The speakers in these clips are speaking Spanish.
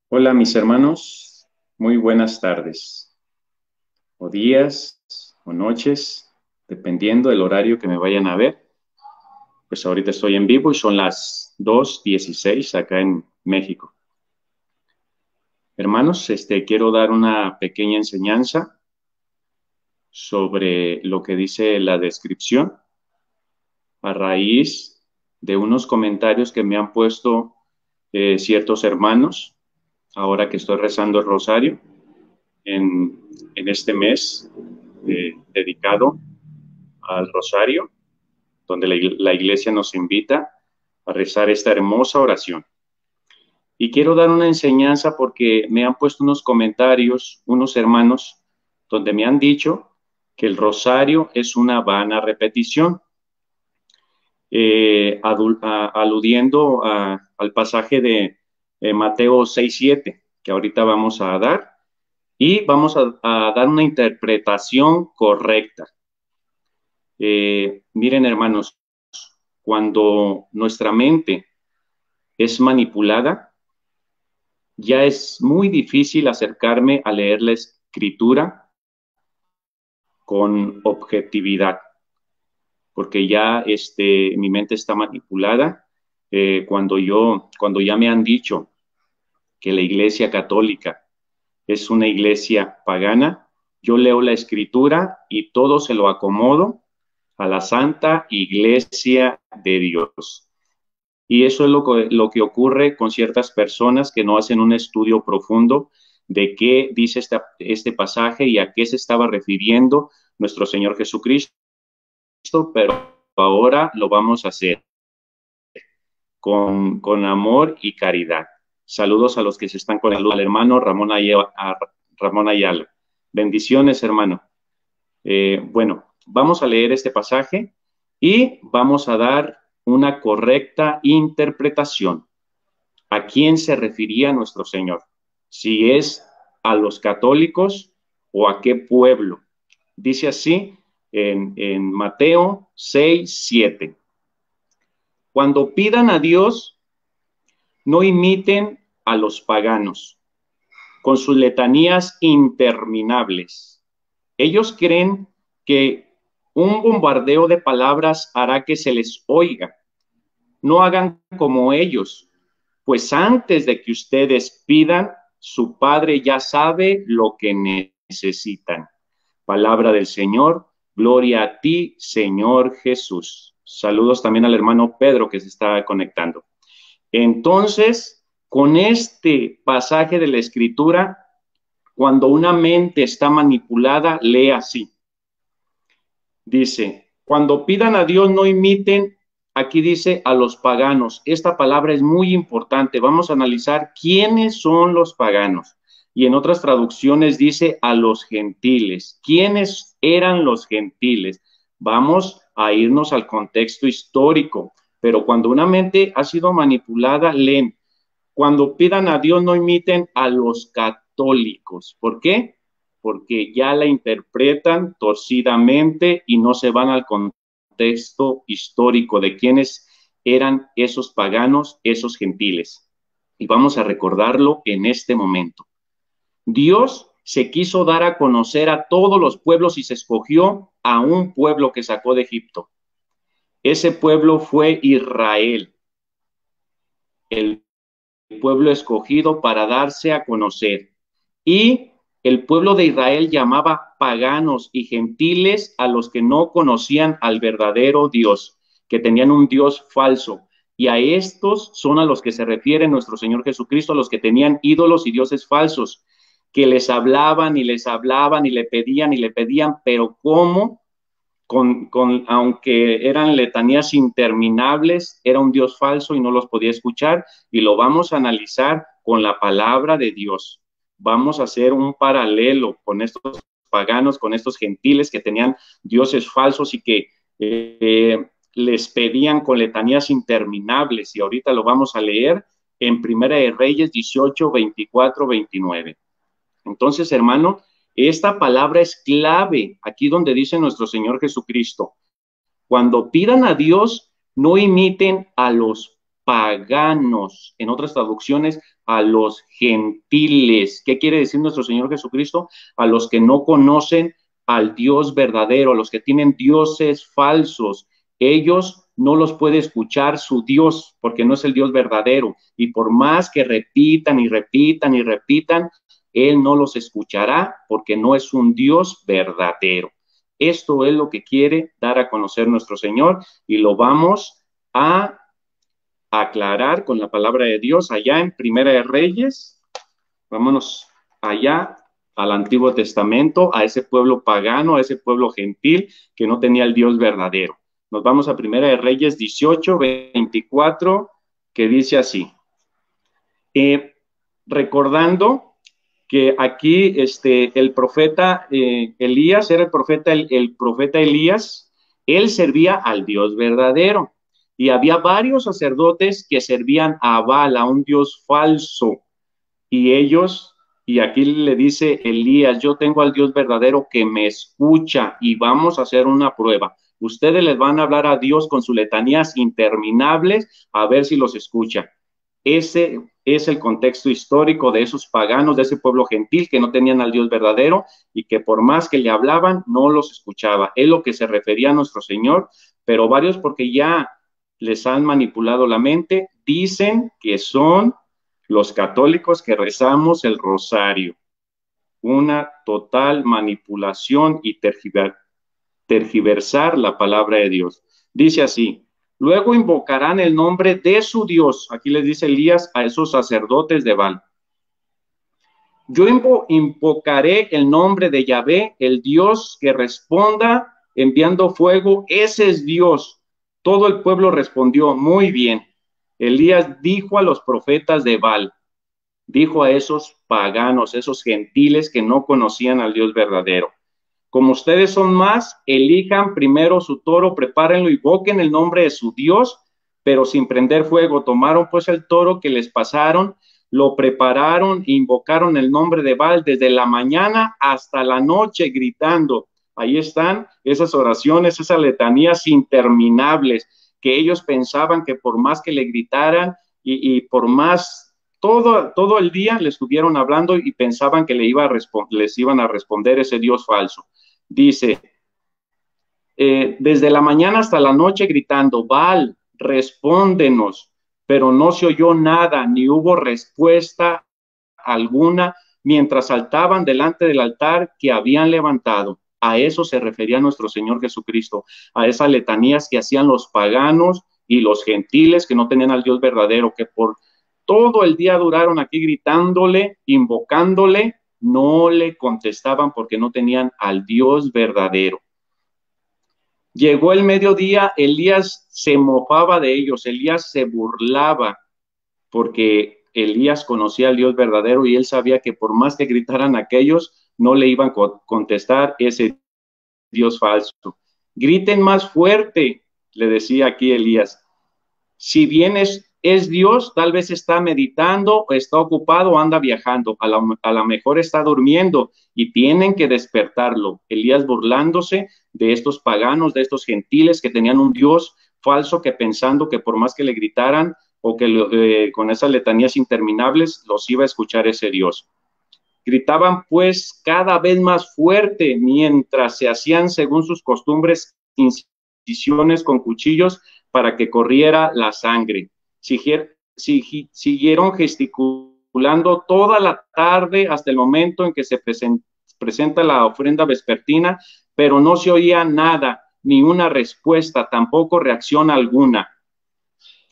Hola mis hermanos, muy buenas tardes, o días, o noches, dependiendo del horario que me vayan a ver. Pues ahorita estoy en vivo y son las 2:16 acá en México. Hermanos, quiero dar una pequeña enseñanza sobre lo que dice la descripción a raíz de unos comentarios que me han puesto ciertos hermanos ahora que estoy rezando el rosario en este mes dedicado al rosario, donde la iglesia nos invita a rezar esta hermosa oración. Y quiero dar una enseñanza porque me han puesto unos comentarios, unos hermanos, donde me han dicho que el rosario es una vana repetición, aludiendo al pasaje de Mateo 6:7, que ahorita vamos a dar, y vamos a dar una interpretación correcta. Miren, hermanos, cuando nuestra mente es manipulada, ya es muy difícil acercarme a leer la escritura con objetividad, porque ya mi mente está manipulada. Cuando ya me han dicho que la Iglesia Católica es una iglesia pagana, yo leo la escritura y todo se lo acomodo a la Santa Iglesia de Dios. Y eso es lo que ocurre con ciertas personas que no hacen un estudio profundo de qué dice este pasaje y a qué se estaba refiriendo nuestro Señor Jesucristo, pero ahora lo vamos a hacer con amor y caridad. Saludos a los que se están conectando, al hermano Ramón Ayala. Bendiciones, hermano. Bueno, vamos a leer este pasaje y vamos a dar una correcta interpretación. ¿A quién se refería nuestro Señor? Si es a los católicos o a qué pueblo. Dice así en Mateo 6:7. Cuando pidan a Dios, no imiten a los paganos con sus letanías interminables. Ellos creen que un bombardeo de palabras hará que se les oiga. No hagan como ellos, pues antes de que ustedes pidan, su Padre ya sabe lo que necesitan. Palabra del Señor, gloria a ti, Señor Jesús. Saludos también al hermano Pedro que se está conectando. Entonces, con este pasaje de la Escritura, cuando una mente está manipulada, lee así. Dice, cuando pidan a Dios no imiten, aquí dice a los paganos. Esta palabra es muy importante. Vamos a analizar quiénes son los paganos. Y en otras traducciones dice a los gentiles. ¿Quiénes eran los gentiles? Vamos a irnos al contexto histórico. Pero cuando una mente ha sido manipulada, leen. Cuando pidan a Dios no imiten a los católicos. ¿Por qué? Porque ya la interpretan torcidamente y no se van al contexto histórico de quiénes eran esos paganos, esos gentiles. Y vamos a recordarlo en este momento. Dios se quiso dar a conocer a todos los pueblos y se escogió a un pueblo que sacó de Egipto. Ese pueblo fue Israel, el pueblo escogido para darse a conocer. Y el pueblo de Israel llamaba paganos y gentiles a los que no conocían al verdadero Dios, que tenían un Dios falso. Y a estos son a los que se refiere nuestro Señor Jesucristo, a los que tenían ídolos y dioses falsos, que les hablaban y les hablaban y le pedían, pero ¿cómo? Aunque eran letanías interminables, era un Dios falso y no los podía escuchar, y lo vamos a analizar con la palabra de Dios. Vamos a hacer un paralelo con estos paganos, con estos gentiles que tenían dioses falsos y que les pedían con letanías interminables, y ahorita lo vamos a leer en Primera de Reyes 18, 24, 29. Entonces, hermano, esta palabra es clave aquí donde dice nuestro Señor Jesucristo. Cuando pidan a Dios, no imiten a los paganos, en otras traducciones, a los gentiles. ¿Qué quiere decir nuestro Señor Jesucristo? A los que no conocen al Dios verdadero, a los que tienen dioses falsos. Ellos no los puede escuchar su Dios, porque no es el Dios verdadero. Y por más que repitan y repitan y repitan, Él no los escuchará, porque no es un Dios verdadero. Esto es lo que quiere dar a conocer nuestro Señor, y lo vamos a aclarar con la palabra de Dios allá en Primera de Reyes. Vámonos allá al Antiguo Testamento, a ese pueblo pagano, a ese pueblo gentil que no tenía el Dios verdadero. Nos vamos a Primera de Reyes 18:24, que dice así. Recordando que aquí el profeta Elías era el profeta Elías, él servía al Dios verdadero, y había varios sacerdotes que servían a Baal, a un Dios falso, y ellos, y aquí le dice Elías, yo tengo al Dios verdadero que me escucha, y vamos a hacer una prueba. Ustedes les van a hablar a Dios con sus letanías interminables, a ver si los escucha. Ese es el contexto histórico de esos paganos, de ese pueblo gentil que no tenían al Dios verdadero y que por más que le hablaban, no los escuchaba. Es lo que se refería a nuestro Señor, pero varios, porque ya les han manipulado la mente, dicen que son los católicos que rezamos el rosario. Una total manipulación y tergiversar la palabra de Dios. Dice así: luego invocarán el nombre de su Dios. Aquí les dice Elías a esos sacerdotes de Baal. Yo invocaré el nombre de Yahvé, el Dios que responda enviando fuego. Ese es Dios. Todo el pueblo respondió, muy bien. Elías dijo a los profetas de Baal, dijo a esos paganos, esos gentiles que no conocían al Dios verdadero: como ustedes son más, elijan primero su toro, prepárenlo, invoquen el nombre de su Dios, pero sin prender fuego. Tomaron pues el toro que les pasaron, lo prepararon, invocaron el nombre de Baal desde la mañana hasta la noche, gritando. Ahí están esas oraciones, esas letanías interminables, que ellos pensaban que por más que le gritaran y por más todo el día le estuvieron hablando, y pensaban que les iban a responder ese Dios falso. Dice, desde la mañana hasta la noche gritando, Baal, respóndenos, pero no se oyó nada, ni hubo respuesta alguna, mientras saltaban delante del altar que habían levantado. A eso se refería nuestro Señor Jesucristo, a esas letanías que hacían los paganos y los gentiles que no tenían al Dios verdadero, que por todo el día duraron aquí gritándole, invocándole, no le contestaban porque no tenían al Dios verdadero. Llegó el mediodía, Elías se mofaba de ellos, Elías se burlaba, porque Elías conocía al Dios verdadero y él sabía que por más que gritaran aquellos, no le iban a contestar ese Dios falso. Griten más fuerte, le decía aquí Elías. Si bien es Dios, tal vez está meditando, está ocupado, anda viajando, a la mejor está durmiendo, y tienen que despertarlo. Elías burlándose de estos paganos, de estos gentiles que tenían un Dios falso, que pensando que por más que le gritaran o que con esas letanías interminables los iba a escuchar ese Dios. Gritaban pues cada vez más fuerte mientras se hacían según sus costumbres incisiones con cuchillos para que corriera la sangre. Siguieron gesticulando toda la tarde hasta el momento en que se presenta la ofrenda vespertina, pero no se oía nada, ni una respuesta, tampoco reacción alguna.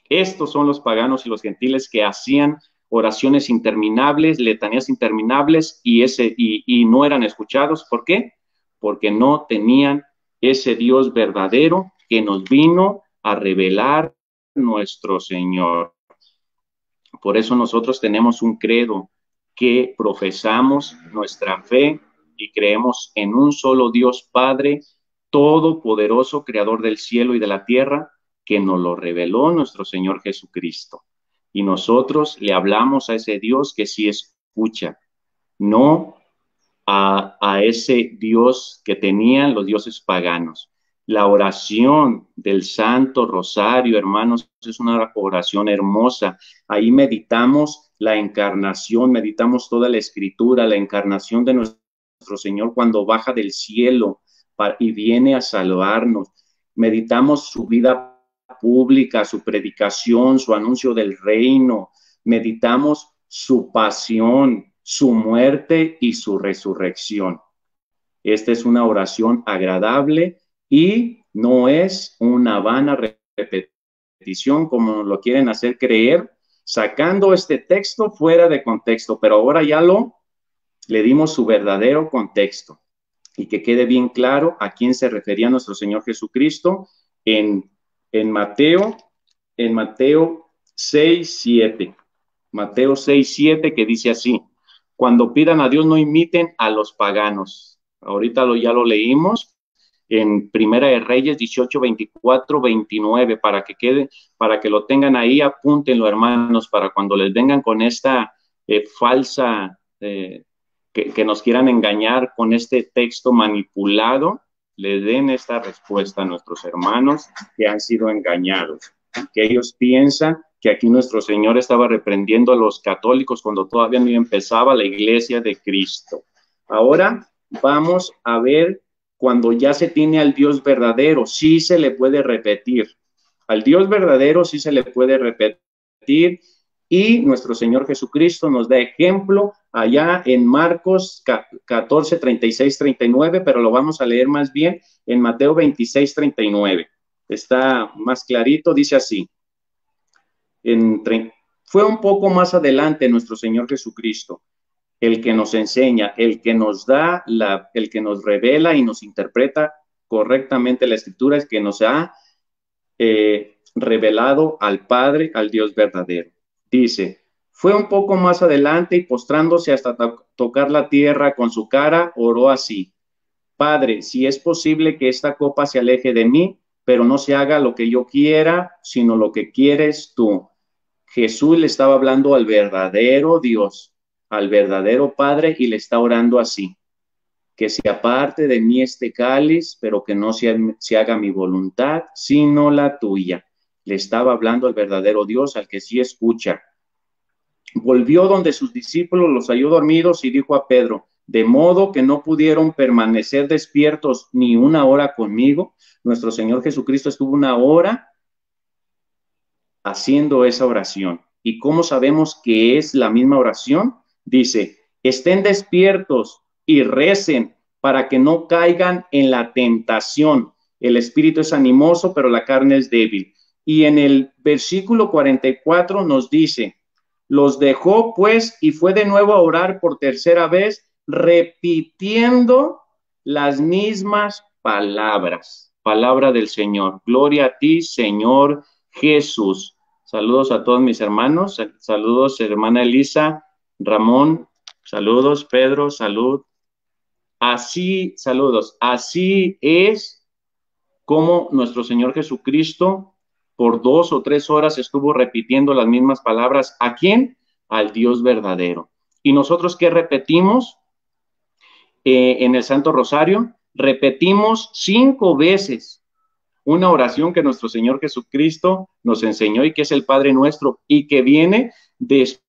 Estos son los paganos y los gentiles que hacían oraciones interminables, letanías interminables, y no eran escuchados. ¿Por qué? Porque no tenían ese Dios verdadero que nos vino a revelar nuestro Señor. Por eso nosotros tenemos un credo, que profesamos nuestra fe y creemos en un solo Dios Padre todopoderoso, creador del cielo y de la tierra, que nos lo reveló nuestro Señor Jesucristo. Y nosotros le hablamos a ese Dios que sí escucha, no a ese Dios que tenían los dioses paganos. La oración del Santo Rosario, hermanos, es una oración hermosa. Ahí meditamos la encarnación, meditamos toda la escritura, la encarnación de nuestro Señor cuando baja del cielo y viene a salvarnos. Meditamos su vida pública, su predicación, su anuncio del reino. Meditamos su pasión, su muerte y su resurrección. Esta es una oración agradable y no es una vana repetición como lo quieren hacer creer, sacando este texto fuera de contexto, pero ahora ya le dimos su verdadero contexto y que quede bien claro a quién se refería nuestro Señor Jesucristo en, en Mateo, en Mateo 6:7. Mateo 6:7 que dice así: cuando pidan a Dios no imiten a los paganos. Ahorita ya lo leímos en Primera de Reyes 18:24-29 para que quede, para que lo tengan ahí, apúntenlo, hermanos, para cuando les vengan con esta falsa que nos quieran engañar con este texto manipulado, le den esta respuesta a nuestros hermanos que han sido engañados, que ellos piensan que aquí nuestro Señor estaba reprendiendo a los católicos cuando todavía no empezaba la iglesia de Cristo. Ahora vamos a ver cuando ya se tiene al Dios verdadero, sí se le puede repetir. Al Dios verdadero sí se le puede repetir y nuestro Señor Jesucristo nos da ejemplo allá en Marcos 14, 36, 39, pero lo vamos a leer más bien en Mateo 26, 39. Está más clarito, dice así. Fue un poco más adelante nuestro Señor Jesucristo, el que nos enseña, el que nos da, el que nos revela y nos interpreta correctamente la Escritura, es que nos ha revelado al Padre, al Dios verdadero. Dice, fue un poco más adelante y postrándose hasta tocar la tierra con su cara, oró así: Padre, si es posible que esta copa se aleje de mí, pero no se haga lo que yo quiera, sino lo que quieres tú. Jesús le estaba hablando al verdadero Dios, al verdadero Padre, y le está orando así: que se aparte de mí este cáliz, pero que no se haga mi voluntad, sino la tuya. Le estaba hablando al verdadero Dios, al que sí escucha. Volvió donde sus discípulos los halló dormidos y dijo a Pedro: de modo que no pudieron permanecer despiertos ni una hora conmigo. Nuestro Señor Jesucristo estuvo una hora haciendo esa oración. ¿Y cómo sabemos que es la misma oración? Dice, estén despiertos y recen para que no caigan en la tentación. El espíritu es animoso, pero la carne es débil. Y en el versículo 44 nos dice, los dejó pues y fue de nuevo a orar por tercera vez, repitiendo las mismas palabras. Palabra del Señor. Gloria a ti, Señor Jesús. Saludos a todos mis hermanos. Saludos, hermana Elisa, Ramón. Saludos, Pedro. Salud. Así, saludos. Así es como nuestro Señor Jesucristo por 2 o 3 horas estuvo repitiendo las mismas palabras. ¿A quién? Al Dios verdadero. ¿Y nosotros qué repetimos en el Santo Rosario? Repetimos 5 veces una oración que nuestro Señor Jesucristo nos enseñó y que es el Padre Nuestro y que viene después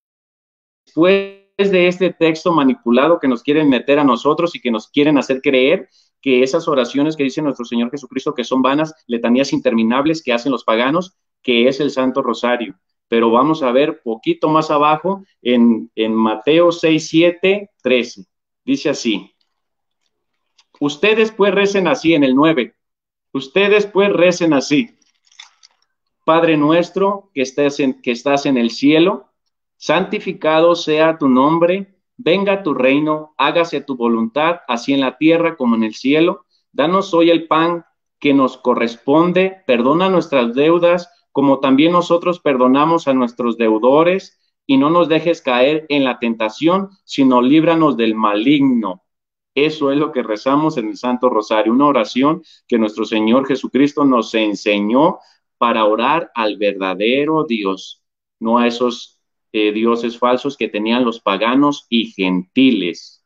de este texto manipulado que nos quieren meter a nosotros y que nos quieren hacer creer que esas oraciones que dice nuestro Señor Jesucristo que son vanas, letanías interminables que hacen los paganos, que es el Santo Rosario. Pero vamos a ver poquito más abajo en Mateo 6, 7, 13. Dice así, ustedes pues recen así en el 9. Ustedes pues recen así: Padre nuestro que estás en el cielo, santificado sea tu nombre, venga tu reino, hágase tu voluntad, así en la tierra como en el cielo. Danos hoy el pan que nos corresponde, perdona nuestras deudas, como también nosotros perdonamos a nuestros deudores, y no nos dejes caer en la tentación, sino líbranos del maligno. Eso es lo que rezamos en el Santo Rosario, una oración que nuestro Señor Jesucristo nos enseñó para orar al verdadero Dios, no a esos dioses falsos que tenían los paganos y gentiles,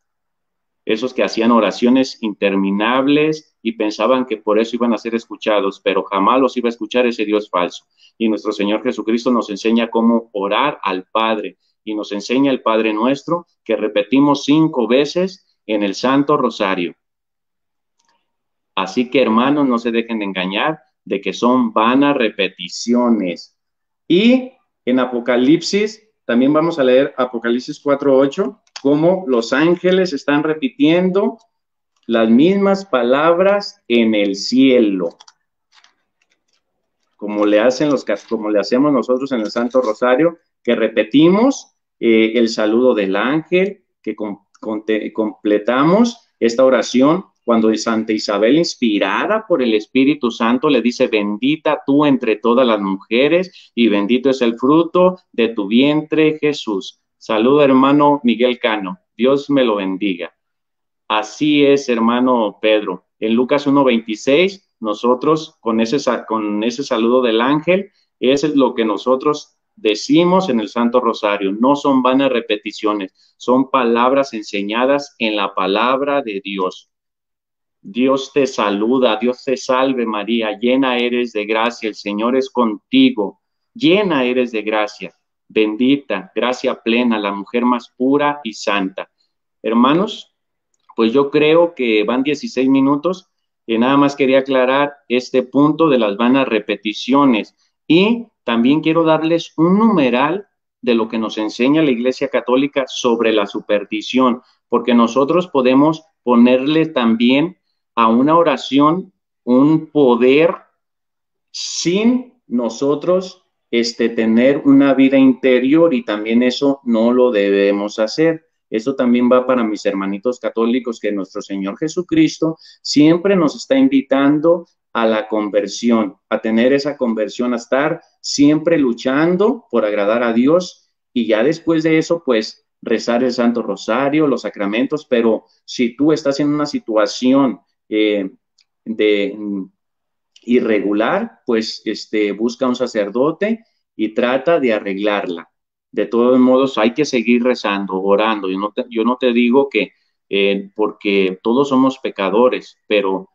esos que hacían oraciones interminables y pensaban que por eso iban a ser escuchados, pero jamás los iba a escuchar ese Dios falso. Y nuestro Señor Jesucristo nos enseña cómo orar al Padre y nos enseña el Padre Nuestro que repetimos 5 veces en el Santo Rosario. Así que, hermanos, no se dejen de engañar de que son vanas repeticiones. Y en Apocalipsis, también vamos a leer Apocalipsis 4:8, cómo los ángeles están repitiendo las mismas palabras en el cielo, como le hacemos nosotros en el Santo Rosario, que repetimos el saludo del ángel, que completamos esta oración cuando Santa Isabel, inspirada por el Espíritu Santo, le dice: bendita tú entre todas las mujeres y bendito es el fruto de tu vientre, Jesús. Saludo, hermano Miguel Cano. Dios me lo bendiga. Así es, hermano Pedro. En Lucas 1:26, nosotros con ese saludo del ángel, es lo que nosotros decimos en el Santo Rosario. No son vanas repeticiones, son palabras enseñadas en la palabra de Dios. Dios te saluda, Dios te salve María, llena eres de gracia, el Señor es contigo, llena eres de gracia, bendita, gracia plena, la mujer más pura y santa. Hermanos, pues yo creo que van 16 minutos y nada más quería aclarar este punto de las vanas repeticiones y también quiero darles un numeral de lo que nos enseña la Iglesia Católica sobre la superstición, porque nosotros podemos ponerle también a una oración un poder sin nosotros tener una vida interior, y también eso no lo debemos hacer. Eso también va para mis hermanitos católicos, que nuestro Señor Jesucristo siempre nos está invitando a la conversión, a tener esa conversión, a estar siempre luchando por agradar a Dios, y ya después de eso, pues, rezar el Santo Rosario, los sacramentos. Pero si tú estás en una situación de irregular, pues busca un sacerdote y trata de arreglarla. De todos modos, hay que seguir rezando, orando. Yo no te digo que porque todos somos pecadores, pero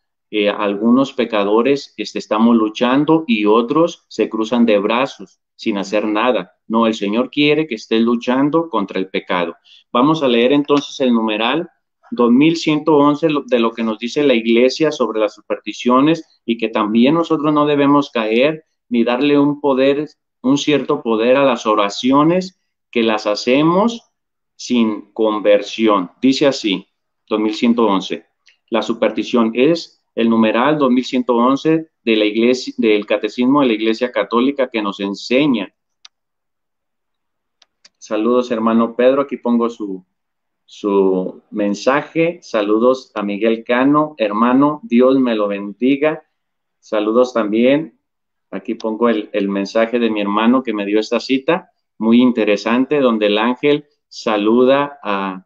algunos pecadores estamos luchando y otros se cruzan de brazos sin hacer nada. No, el Señor quiere que estés luchando contra el pecado. Vamos a leer entonces el numeral 2111 de lo que nos dice la Iglesia sobre las supersticiones, y que también nosotros no debemos caer ni darle un cierto poder a las oraciones que las hacemos sin conversión. Dice así, 2111. La superstición es el numeral 2111 de la Iglesia, del Catecismo de la Iglesia Católica, que nos enseña. Saludos, hermano Pedro, aquí pongo su mensaje. Saludos a Miguel Cano, hermano, Dios me lo bendiga. Saludos también, aquí pongo el mensaje de mi hermano que me dio esta cita, muy interesante, donde el ángel saluda a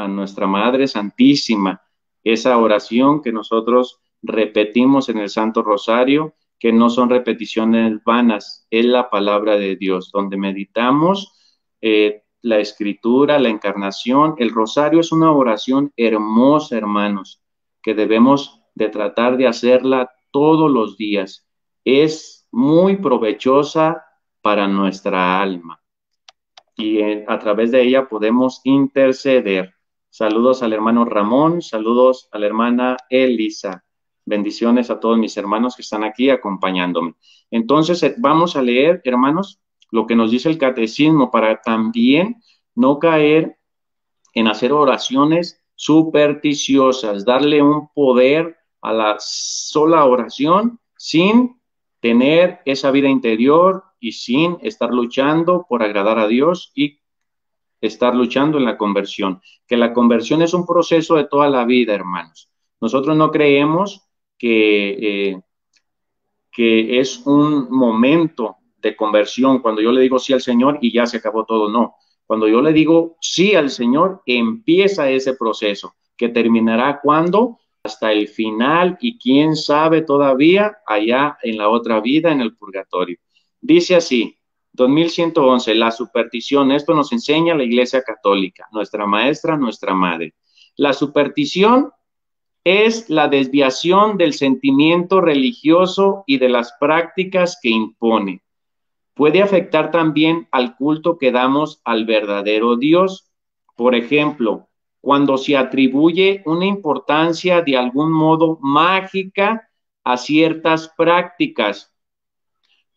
nuestra Madre Santísima. Esa oración que nosotros repetimos en el Santo Rosario, que no son repeticiones vanas, es la palabra de Dios, donde meditamos la Escritura, la Encarnación. El Rosario es una oración hermosa, hermanos, que debemos de tratar de hacerla todos los días. Es muy provechosa para nuestra alma y a través de ella podemos interceder. Saludos al hermano Ramón, saludos a la hermana Elisa. Bendiciones a todos mis hermanos que están aquí acompañándome. Entonces, vamos a leer, hermanos, lo que nos dice el catecismo, para también no caer en hacer oraciones supersticiosas, darle un poder a la sola oración sin tener esa vida interior y sin estar luchando por agradar a Dios y estar luchando en la conversión. Que la conversión es un proceso de toda la vida, hermanos. Nosotros no creemos que es un momento de conversión cuando yo le digo sí al Señor y ya se acabó todo. No. Cuando yo le digo sí al Señor, empieza ese proceso, que terminará cuando, hasta el final, y quién sabe todavía allá en la otra vida, en el purgatorio. Dice así, 2111, la superstición. Esto nos enseña la Iglesia Católica, nuestra maestra, nuestra madre. La superstición es la desviación del sentimiento religioso y de las prácticas que impone. Puede afectar también al culto que damos al verdadero Dios. Por ejemplo, cuando se atribuye una importancia de algún modo mágica a ciertas prácticas,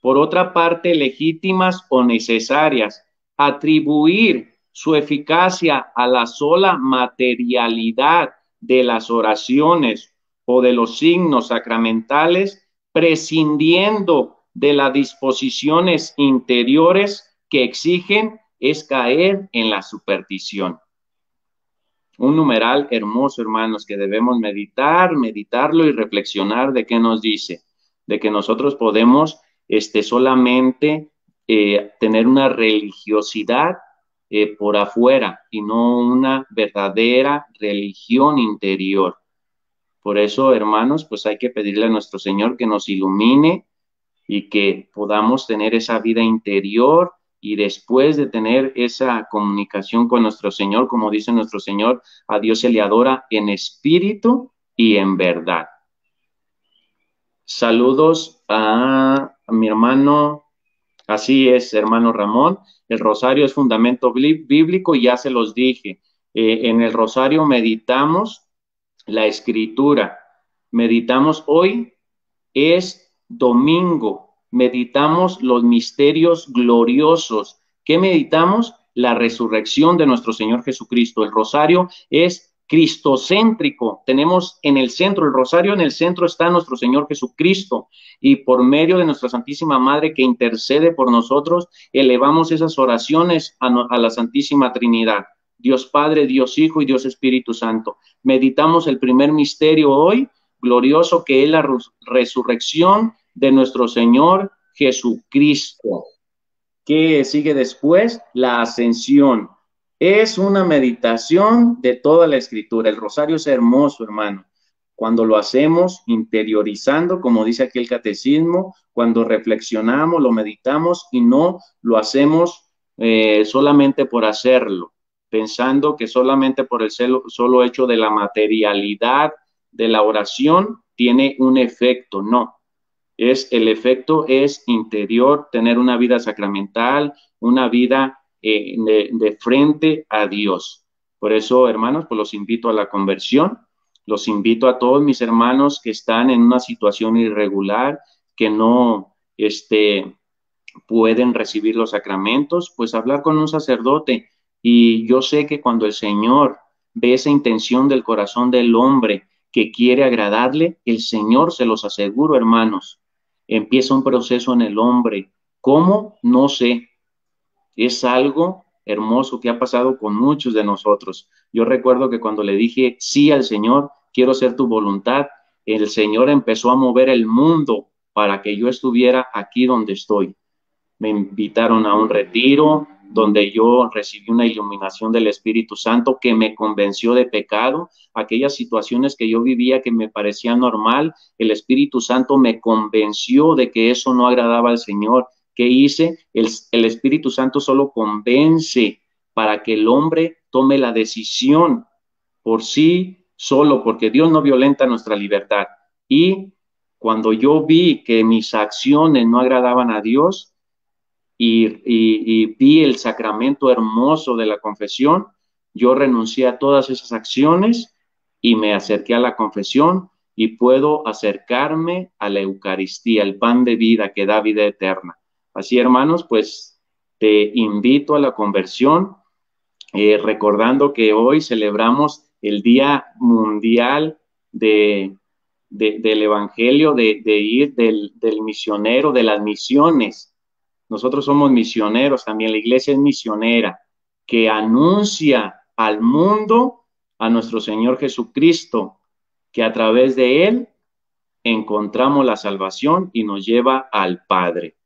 por otra parte, legítimas o necesarias, atribuir su eficacia a la sola materialidad de las oraciones o de los signos sacramentales, prescindiendo de las disposiciones interiores que exigen, es caer en la superstición. Un numeral hermoso, hermanos, que debemos meditarlo y reflexionar de qué nos dice, de que nosotros podemos solamente tener una religiosidad por afuera y no una verdadera religión interior. Por eso, hermanos, pues hay que pedirle a nuestro Señor que nos ilumine y que podamos tener esa vida interior y después de tener esa comunicación con nuestro Señor, como dice nuestro Señor, a Dios se le adora en espíritu y en verdad. Saludos a mi hermano, así es, hermano Ramón. El rosario es fundamento bíblico y ya se los dije. En el rosario meditamos la escritura. Meditamos hoy, es domingo, meditamos los misterios gloriosos. ¿Qué meditamos? La resurrección de nuestro Señor Jesucristo. El rosario es cristocéntrico. Tenemos en el centro, el rosario en el centro está nuestro Señor Jesucristo y por medio de nuestra Santísima Madre que intercede por nosotros, elevamos esas oraciones a la Santísima Trinidad. Dios Padre, Dios Hijo y Dios Espíritu Santo. Meditamos el primer misterio hoy, glorioso, que es la resurrección de nuestro Señor Jesucristo. ¿Qué sigue después? La ascensión. Es una meditación de toda la escritura. El rosario es hermoso, hermano. Cuando lo hacemos interiorizando, como dice aquí el catecismo, cuando reflexionamos, lo meditamos y no lo hacemos solamente por hacerlo, pensando que solamente por el solo hecho de la materialidad de la oración tiene un efecto. No, el efecto es interior, tener una vida sacramental, una vida de frente a Dios. Por eso, hermanos, pues los invito a la conversión, los invito a todos mis hermanos que están en una situación irregular, que no pueden recibir los sacramentos, pues hablar con un sacerdote. Y yo sé que cuando el Señor ve esa intención del corazón del hombre que quiere agradarle, el Señor, se los aseguro, hermanos, empieza un proceso en el hombre. ¿Cómo? No sé. Es algo hermoso que ha pasado con muchos de nosotros. Yo recuerdo que cuando le dije sí al Señor, quiero hacer tu voluntad, el Señor empezó a mover el mundo para que yo estuviera aquí donde estoy. Me invitaron a un retiro donde yo recibí una iluminación del Espíritu Santo que me convenció de pecado. Aquellas situaciones que yo vivía que me parecían normal, el Espíritu Santo me convenció de que eso no agradaba al Señor. ¿Qué hice? El Espíritu Santo solo convence para que el hombre tome la decisión por sí solo, porque Dios no violenta nuestra libertad. Y cuando yo vi que mis acciones no agradaban a Dios, y vi el sacramento hermoso de la confesión, yo renuncié a todas esas acciones y me acerqué a la confesión y puedo acercarme a la Eucaristía, el pan de vida que da vida eterna. Así, hermanos, pues te invito a la conversión, recordando que hoy celebramos el Día Mundial del Evangelio, de ir del misionero, de las misiones. Nosotros somos misioneros también, la iglesia es misionera, que anuncia al mundo a nuestro Señor Jesucristo, que a través de Él encontramos la salvación y nos lleva al Padre.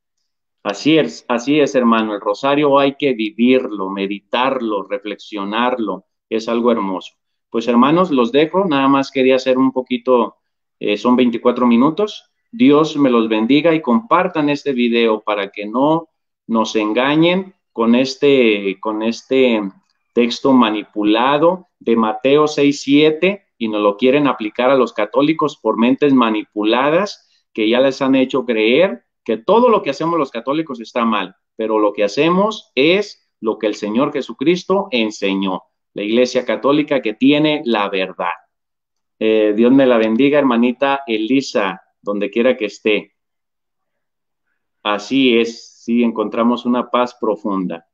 Así es, hermano, el rosario hay que vivirlo, meditarlo, reflexionarlo, es algo hermoso. Pues hermanos, los dejo, nada más quería hacer un poquito, son 24 minutos. Dios me los bendiga y compartan este video para que no nos engañen con este texto manipulado de Mateo 6:7, y nos lo quieren aplicar a los católicos por mentes manipuladas que ya les han hecho creer que todo lo que hacemos los católicos está mal, pero lo que hacemos es lo que el Señor Jesucristo enseñó, la Iglesia Católica que tiene la verdad. Dios me la bendiga, hermanita Elisa, donde quiera que esté. Así es, sí, encontramos una paz profunda.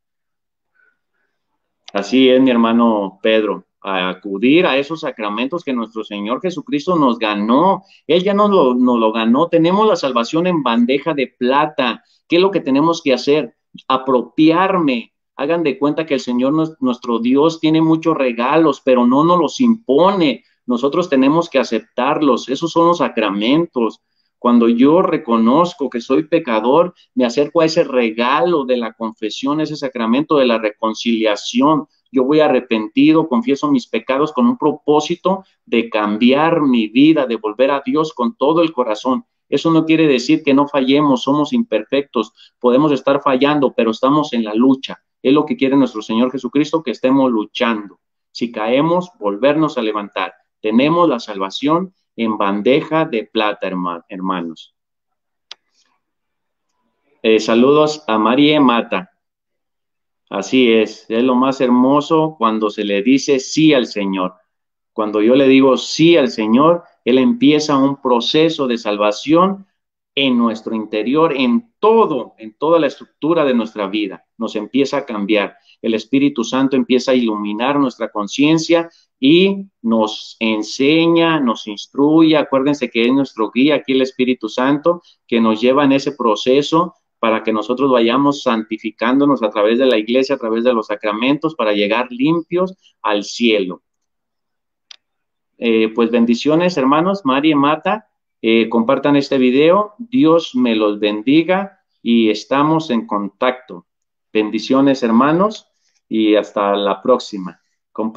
Así es, mi hermano Pedro, a acudir a esos sacramentos que nuestro Señor Jesucristo nos ganó. Él ya nos lo ganó. Tenemos la salvación en bandeja de plata. ¿Qué es lo que tenemos que hacer? Apropiarme. Hagan de cuenta que el Señor, nuestro Dios, tiene muchos regalos, pero no nos los impone. Nosotros tenemos que aceptarlos. Esos son los sacramentos. Cuando yo reconozco que soy pecador, me acerco a ese regalo de la confesión, ese sacramento de la reconciliación. Yo voy arrepentido, confieso mis pecados con un propósito de cambiar mi vida, de volver a Dios con todo el corazón. Eso no quiere decir que no fallemos, somos imperfectos, podemos estar fallando, pero estamos en la lucha. Es lo que quiere nuestro Señor Jesucristo, que estemos luchando. Si caemos, volvernos a levantar. Tenemos la salvación en bandeja de plata, hermanos. Saludos a María Mata. Así es lo más hermoso cuando se le dice sí al Señor. Cuando yo le digo sí al Señor, Él empieza un proceso de salvación en nuestro interior, en toda la estructura de nuestra vida. Nos empieza a cambiar. El Espíritu Santo empieza a iluminar nuestra conciencia y nos enseña, nos instruye. Acuérdense que es nuestro guía aquí el Espíritu Santo, que nos lleva en ese proceso para que nosotros vayamos santificándonos a través de la iglesia, a través de los sacramentos, para llegar limpios al cielo. Pues bendiciones, hermanos. María Mata, compartan este video. Dios me los bendiga y estamos en contacto. Bendiciones, hermanos, y hasta la próxima. Compartan.